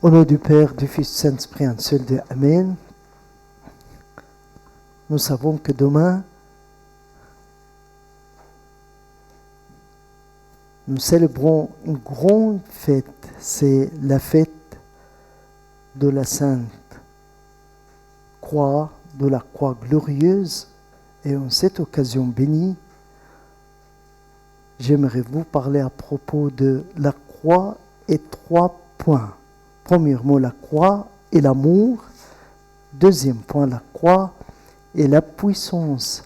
Au nom du Père, du Fils, du Saint-Esprit, un seul Dieu. Amen. Nous savons que demain, nous célébrons une grande fête. C'est la fête de la Sainte Croix, de la Croix glorieuse. Et en cette occasion bénie, j'aimerais vous parler à propos de la croix et 3 points. Premièrement, la croix et l'amour. Deuxième point, la croix et la puissance.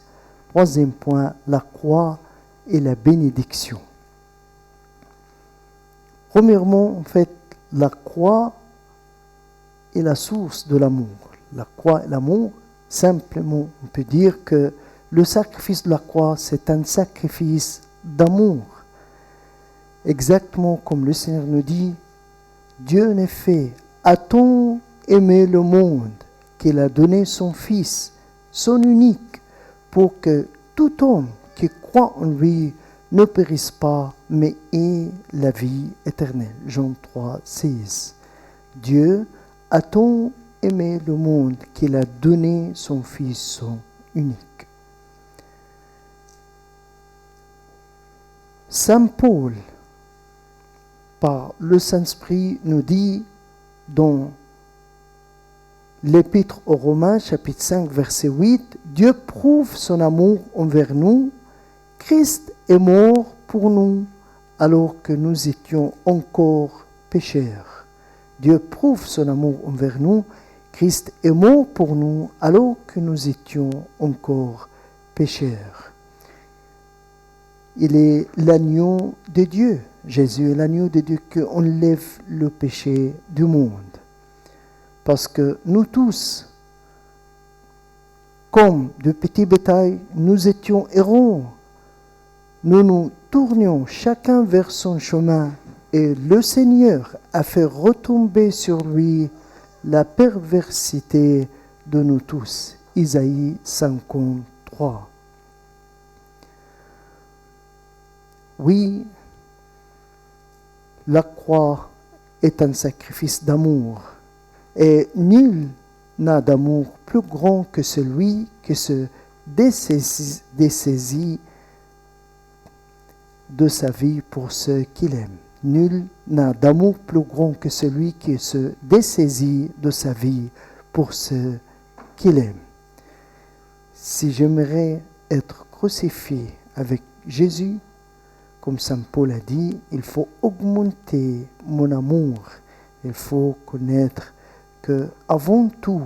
Troisième point, la croix et la bénédiction. Premièrement, en fait, la croix est la source de l'amour. La croix et l'amour, simplement, on peut dire que le sacrifice de la croix, c'est un sacrifice d'amour. Exactement comme le Seigneur nous dit, Dieu en effet a tant aimé le monde qu'il a donné son Fils, son unique, pour que tout homme qui croit en lui ne périsse pas, mais ait la vie éternelle. Jean 3, 16. Dieu a tant aimé le monde qu'il a donné son Fils, son unique. Saint Paul, par le Saint-Esprit, nous dit dans l'Épître aux Romains, chapitre 5, verset 8, « Dieu prouve son amour envers nous. Christ est mort pour nous alors que nous étions encore pécheurs. » Dieu prouve son amour envers nous. Christ est mort pour nous alors que nous étions encore pécheurs. Il est l'agneau de Dieu. Jésus est l'agneau de Dieu qui enlève le péché du monde. Parce que nous tous, comme de petits bétails, nous étions errants. Nous nous tournions chacun vers son chemin et le Seigneur a fait retomber sur lui la perversité de nous tous. Isaïe 53. Oui, la croix est un sacrifice d'amour et nul n'a d'amour plus grand que celui qui se dessaisit de sa vie pour ceux qu'il aime. Nul n'a d'amour plus grand que celui qui se dessaisit de sa vie pour ceux qu'il aime. Si j'aimerais être crucifié avec Jésus, comme Saint Paul a dit, il faut augmenter mon amour. Il faut connaître que, avant tout,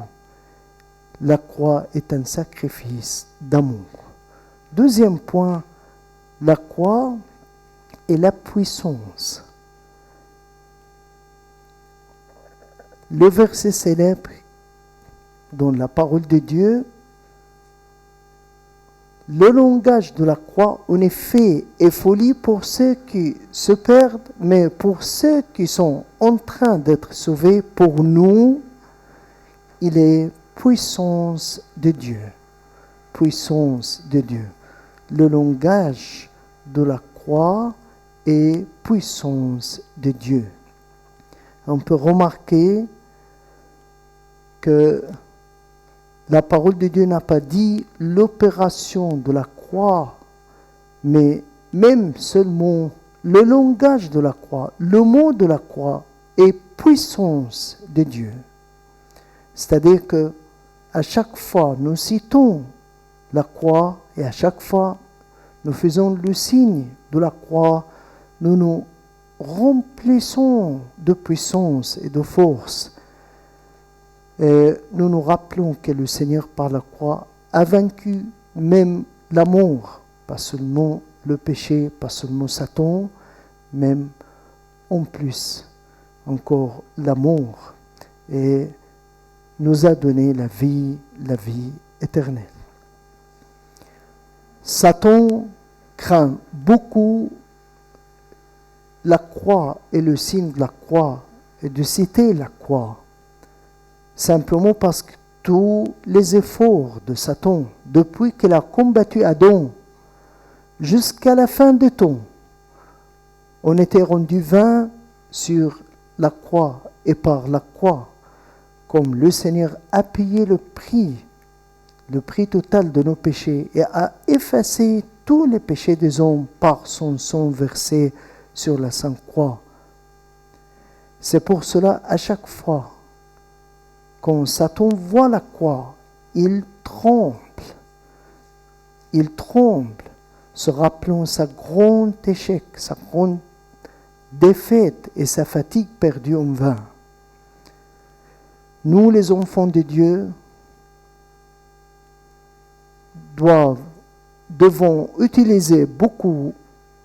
la croix est un sacrifice d'amour. Deuxième point, la croix et la puissance. Le verset célèbre dans la parole de Dieu, le langage de la croix, en effet, est folie pour ceux qui se perdent, mais pour ceux qui sont en train d'être sauvés, pour nous, il est puissance de Dieu. Puissance de Dieu. Le langage de la croix est puissance de Dieu. On peut remarquer que la parole de Dieu n'a pas dit l'opération de la croix, mais même seulement le langage de la croix, le mot de la croix est puissance de Dieu. C'est-à-dire que à chaque fois nous citons la croix et à chaque fois nous faisons le signe de la croix, nous nous remplissons de puissance et de force. Et nous nous rappelons que le Seigneur par la croix a vaincu même la mort, pas seulement le péché, pas seulement Satan, même en plus encore la mort, et nous a donné la vie éternelle. Satan craint beaucoup la croix et le signe de la croix et de citer la croix. Simplement parce que tous les efforts de Satan, depuis qu'il a combattu Adam jusqu'à la fin des temps, ont été rendus vains sur la croix et par la croix, comme le Seigneur a payé le prix total de nos péchés et a effacé tous les péchés des hommes par son sang versé sur la sainte croix. C'est pour cela, à chaque fois, quand Satan voit la croix, il tremble, se rappelant sa grande échec, sa grande défaite et sa fatigue perdue en vain. Nous, les enfants de Dieu, devons utiliser beaucoup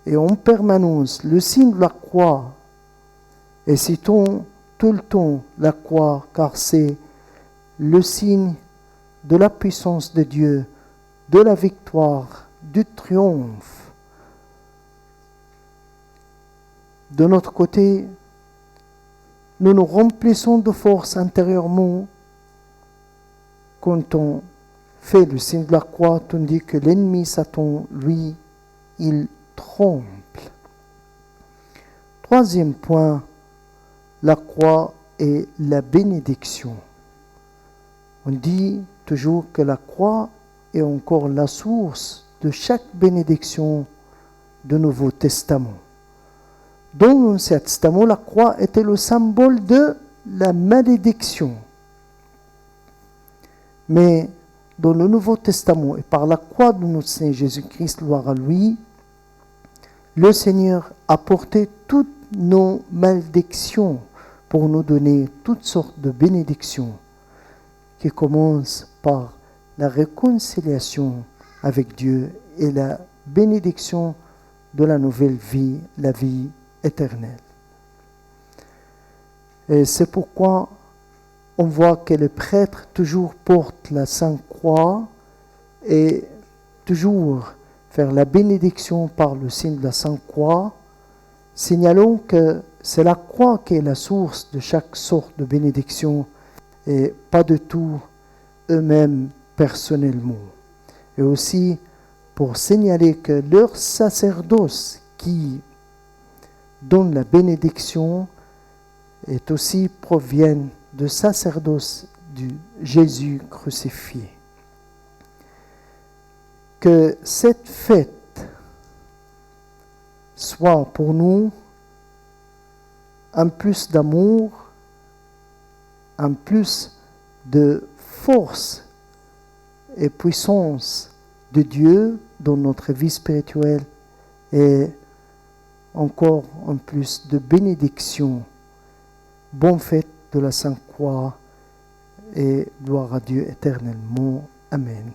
et en permanence le signe de la croix et citons tout le temps la croix, car c'est le signe de la puissance de Dieu, de la victoire, du triomphe. De notre côté, nous nous remplissons de force intérieurement quand on fait le signe de la croix, tandis que l'ennemi Satan, lui, il tremble. Troisième point, la croix est la bénédiction. On dit toujours que la croix est encore la source de chaque bénédiction du Nouveau Testament. Dans l'Ancien Testament, la croix était le symbole de la malédiction. Mais dans le Nouveau Testament et par la croix de notre Seigneur Jésus-Christ, gloire à lui, le Seigneur a porté toutes nos malédictions pour nous donner toutes sortes de bénédictions qui commencent par la réconciliation avec Dieu et la bénédiction de la nouvelle vie, la vie éternelle. Et c'est pourquoi on voit que les prêtres toujours portent la Sainte Croix et toujours faire la bénédiction par le signe de la Sainte Croix, signalons que c'est la croix qui est la source de chaque sorte de bénédiction et pas du tout eux-mêmes personnellement. Et aussi pour signaler que leur sacerdoce qui donne la bénédiction est aussi provient de sacerdoce du Jésus crucifié. Que cette fête soit pour nous un plus d'amour, un plus de force et puissance de Dieu dans notre vie spirituelle et encore un plus de bénédiction. Bonne fête de la Sainte Croix et gloire à Dieu éternellement. Amen.